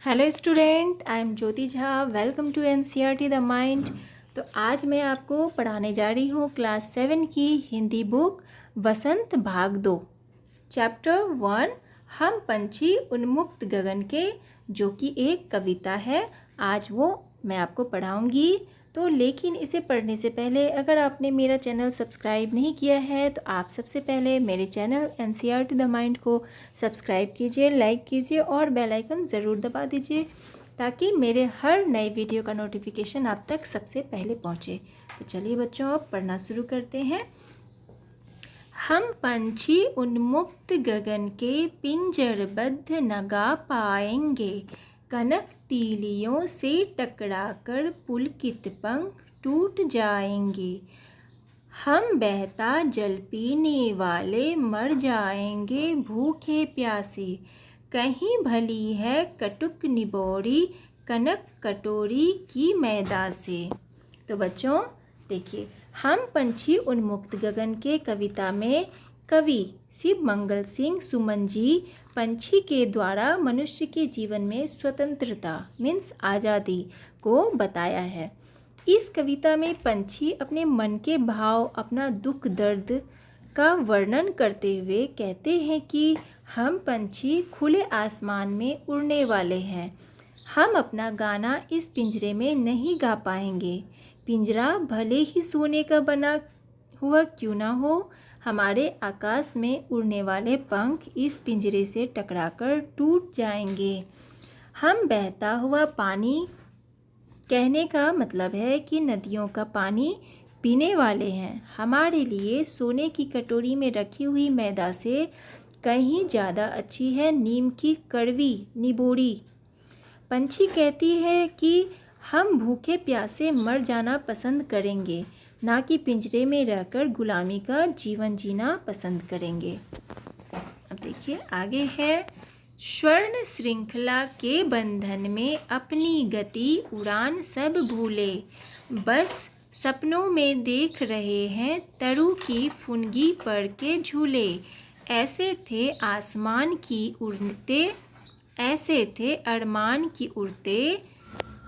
Hello student, I am Jyoti Jha. Welcome to NCERT the mind. तो आज मैं आपको पढ़ाने जा रही हूँ क्लास 7 की हिंदी बुक वसंत भाग 2, चैप्टर 1 हम पंछी उन्मुक्त गगन के, जो कि एक कविता है। आज वो मैं आपको पढ़ाऊँगी। तो लेकिन इसे पढ़ने से पहले अगर आपने मेरा चैनल सब्सक्राइब नहीं किया है तो आप सबसे पहले मेरे चैनल एनसीईआरटी द माइंड को सब्सक्राइब कीजिए, लाइक कीजिए और बेल आइकन ज़रूर दबा दीजिए ताकि मेरे हर नए वीडियो का नोटिफिकेशन आप तक सबसे पहले पहुंचे। तो चलिए बच्चों, अब पढ़ना शुरू करते हैं। हम पंछी उन्मुक्त गगन के पिंजरबद्ध न गा पाएंगे, कनक तीलियों से टकराकर पुलकित पंख टूट जाएंगे। हम बहता जल पीने वाले मर जाएंगे भूखे प्यासे, कहीं भली है कटुक निबोड़ी कनक कटोरी की मैदा से। तो बच्चों देखिए, हम पंछी उन्मुक्त गगन के कविता में कवि शिव मंगल सिंह सुमन जी पंछी के द्वारा मनुष्य के जीवन में स्वतंत्रता मीन्स आज़ादी को बताया है। इस कविता में पंछी अपने मन के भाव, अपना दुख दर्द का वर्णन करते हुए कहते हैं कि हम पंछी खुले आसमान में उड़ने वाले हैं। हम अपना गाना इस पिंजरे में नहीं गा पाएंगे। पिंजरा भले ही सोने का बना हुआ क्यों ना हो, हमारे आकाश में उड़ने वाले पंख इस पिंजरे से टकराकर टूट जाएंगे। हम बहता हुआ पानी, कहने का मतलब है कि नदियों का पानी पीने वाले हैं। हमारे लिए सोने की कटोरी में रखी हुई मैदा से कहीं ज़्यादा अच्छी है नीम की कड़वी निबोड़ी। पंछी कहती है कि हम भूखे प्यासे मर जाना पसंद करेंगे, ना कि पिंजरे में रहकर गुलामी का जीवन जीना पसंद करेंगे। अब देखिए आगे है, स्वर्ण श्रृंखला के बंधन में अपनी गति उड़ान सब भूले, बस सपनों में देख रहे हैं तरु की फुनगी पर के झूले। ऐसे थे आसमान की उड़ते, ऐसे थे अरमान की उड़ते,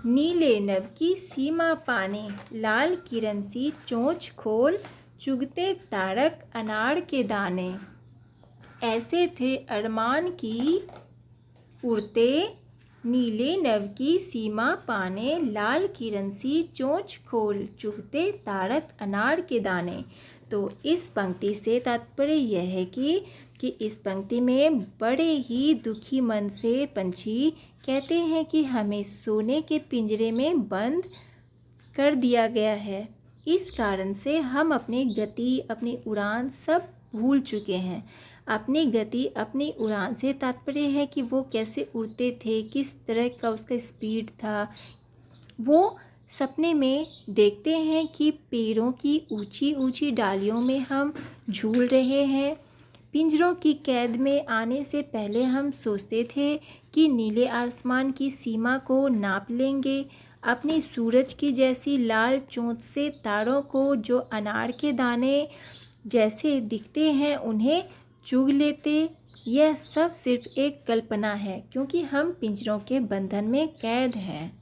नीले नभ की सीमा पाने, लाल किरण सी चोंच खोल चुगते तारक अनार के दाने। ऐसे थे अरमान की उड़ते, नीले नभ की सीमा पाने, लाल किरण सी चोंच खोल चुगते तारक अनार के दाने। तो इस पंक्ति से तात्पर्य यह है कि इस पंक्ति में बड़े ही दुखी मन से पंछी कहते हैं कि हमें सोने के पिंजरे में बंद कर दिया गया है। इस कारण से हम अपनी गति, अपनी उड़ान सब भूल चुके हैं। अपनी गति, अपनी उड़ान से तात्पर्य है कि वो कैसे उड़ते थे, किस तरह का उसका स्पीड था। वो सपने में देखते हैं कि पेड़ों की ऊंची ऊंची डालियों में हम झूल रहे हैं। पिंजरों की कैद में आने से पहले हम सोचते थे कि नीले आसमान की सीमा को नाप लेंगे। अपनी सूरज की जैसी लाल चोंच से तारों को जो अनार के दाने जैसे दिखते हैं उन्हें चुग लेते। यह सब सिर्फ एक कल्पना है क्योंकि हम पिंजरों के बंधन में कैद हैं।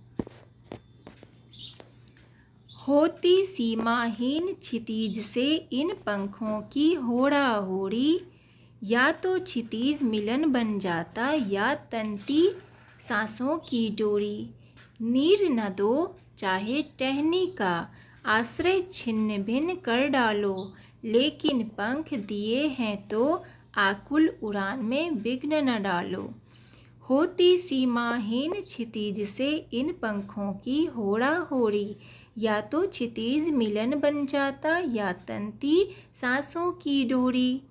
होती सीमाहीन क्षितिज से इन पंखों की होड़ा होड़ी, या तो क्षितिज मिलन बन जाता या तंती सांसों की डोरी। नीर न दो चाहे टहनी का, आश्रय छिन्न भिन्न कर डालो, लेकिन पंख दिए हैं तो आकुल उड़ान में विघ्न न डालो। होती सीमाहीन क्षितिज से इन पंखों की होड़ा होड़ी, या तो क्षितिज मिलन बन जाता या तंती सांसों की डोरी।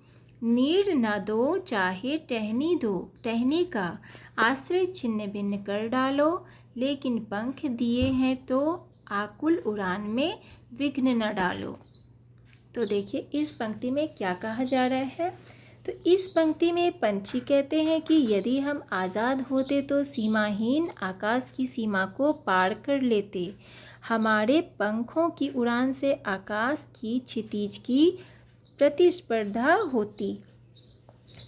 नीर न दो चाहे टहनी दो, टहनी का आश्रय छिन्न भिन्न कर डालो, लेकिन पंख दिए हैं तो आकुल उड़ान में विघ्न न डालो। तो देखिए इस पंक्ति में क्या कहा जा रहा है। तो इस पंक्ति में पंछी कहते हैं कि यदि हम आज़ाद होते तो सीमाहीन आकाश की सीमा को पार कर लेते। हमारे पंखों की उड़ान से आकाश की क्षितिज की प्रतिस्पर्धा होती।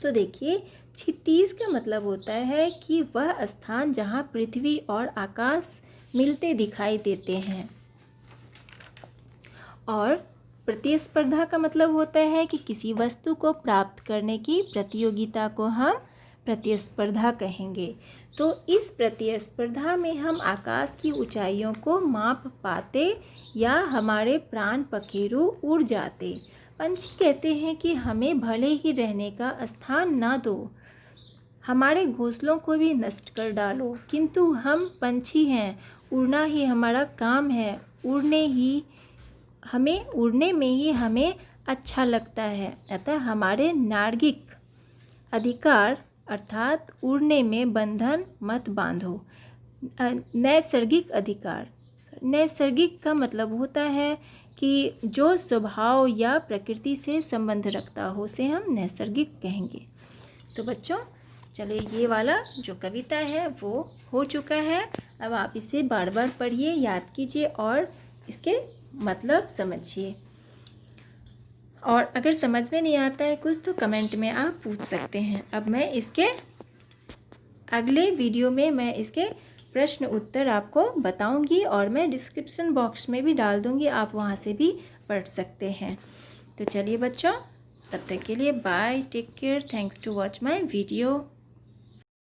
तो देखिए क्षितिज का मतलब होता है कि वह स्थान जहाँ पृथ्वी और आकाश मिलते दिखाई देते हैं। और प्रतिस्पर्धा का मतलब होता है कि किसी वस्तु को प्राप्त करने की प्रतियोगिता को हम प्रतिस्पर्धा कहेंगे। तो इस प्रतिस्पर्धा में हम आकाश की ऊंचाइयों को माप पाते या हमारे प्राण पखेरु उड़ जाते। पंछी कहते हैं कि हमें भले ही रहने का स्थान ना दो, हमारे घोंसलों को भी नष्ट कर डालो, किंतु हम पंछी हैं, उड़ना ही हमारा काम है, उड़ने में ही हमें अच्छा लगता है। अतः हमारे नागरिक अधिकार अर्थात उड़ने में बंधन मत बांधो। नैसर्गिक अधिकार, नैसर्गिक का मतलब होता है कि जो स्वभाव या प्रकृति से संबंध रखता हो उसे हम नैसर्गिक कहेंगे। तो बच्चों चलिए, ये वाला जो कविता है वो हो चुका है। अब आप इसे बार बार पढ़िए, याद कीजिए और इसके मतलब समझिए। और अगर समझ में नहीं आता है कुछ तो कमेंट में आप पूछ सकते हैं। अब मैं इसके अगले वीडियो में मैं इसके प्रश्न उत्तर आपको बताऊंगी और मैं डिस्क्रिप्शन बॉक्स में भी डाल दूंगी, आप वहां से भी पढ़ सकते हैं। तो चलिए बच्चों, तब तक के लिए bye, take care, thanks to watch my video.